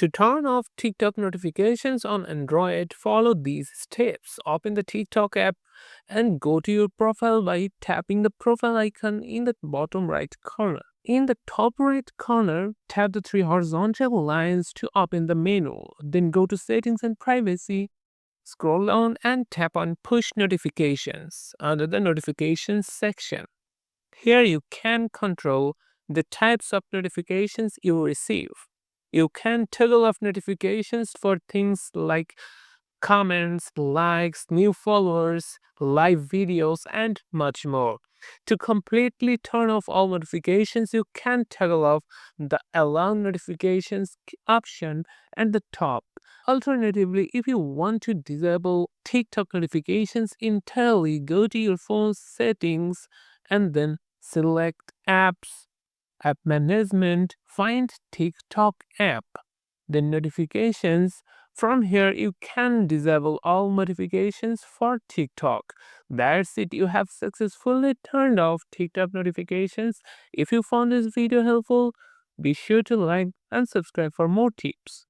To turn off TikTok notifications on Android, follow these steps. Open the TikTok app and go to your profile by tapping the profile icon in the bottom right corner. In the top right corner, tap the three horizontal lines to open the menu. Then go to Settings and Privacy. Scroll down and tap on Push Notifications under the Notifications section. Here you can control the types of notifications you receive. You can toggle off notifications for things like comments, likes, new followers, live videos, and much more. To completely turn off all notifications, you can toggle off the Allow Notifications option at the top. Alternatively, if you want to disable TikTok notifications entirely, go to your phone's settings and then select Apps, App Management, find TikTok app, then Notifications. From here, you can disable all notifications for TikTok. That's it, you have successfully turned off TikTok notifications. If you found this video helpful, be sure to like and subscribe for more tips.